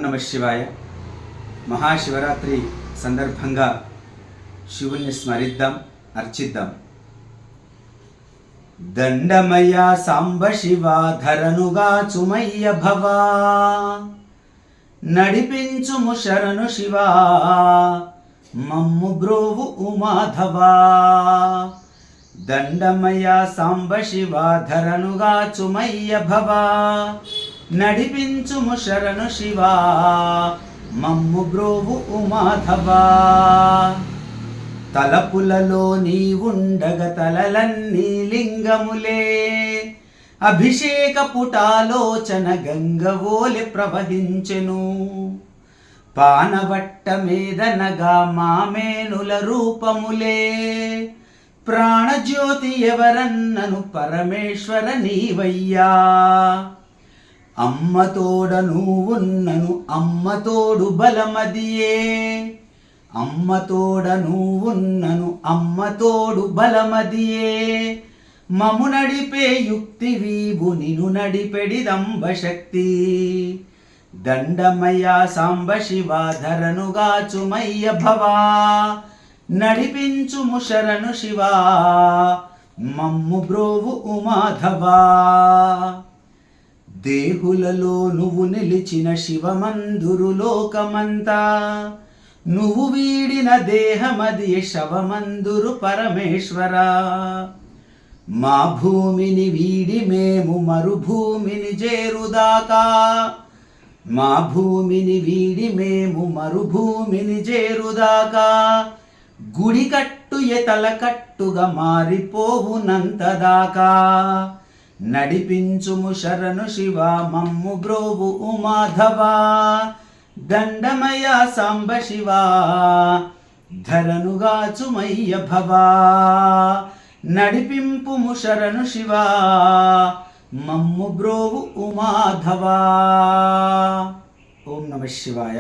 నమ శివాయ. మహాశివరాత్రి సందర్భంగా శివుణ్ణి స్మరిద్దాం, అర్చిద్దాం. దండమయ సాంబ శివ ధరనుగా చుమయ్య భవా, నడిపించుము శరణు శివా మమ్ము బ్రోవు ఉమాధవా. దండమయ సాంబ శివ ధరనుగా చుమయ్య భవా, నడిపించుము శరణు శివా మమ్ము బ్రోవు ఉమాధవా. తలపులలో నీవుండగ తలలన్నీ లింగములే, అభిషేక పుటాలోచన గంగవోలె ప్రవహించెను. పానవట్ట మీదనగా మామేనుల రూపములే, ప్రాణజ్యోతి ఎవరన్నను పరమేశ్వర నీవయ్యా. అమ్మ తోడ నువ్వున్నను అమ్మ తోడు బలమదియే, అమ్మ తోడ నువ్వున్నను అమ్మ తోడు బలమదియే. మము నడిపే యుక్తి వీవు నిను నడిపెడిదంబ శక్తి. దండమయ సాంబ శివ ధరనుగా చుమయ్య భవా, నడిపించుము శరణు శివా మమ్ము బ్రోవు ఉమాధవా. దేహులలో నువ్వు నిలిచిన శివమందురు లోకమంతా, నువ్వు వీడిన దేహమది శవమందురు పరమేశ్వరా. మా భూమిని వీడి మేము మరుభూమిని చేరుదాకా, మా భూమిని వీడి మేము మరుభూమిని చేరుదాకా. గుడి కట్టు ఎతల కట్టుగా మారిపోవునంతదాకా. నడిపించుము శరణు శివ మమ్ము బ్రోవు ఉమాధవా. దండమయ సాంబ శివ ధరనుగా చుమయ్య భవా, నడిపింపుము శరణు శివ మమ్ము బ్రోవు ఉమాధవా. ఓం నమ శివాయ.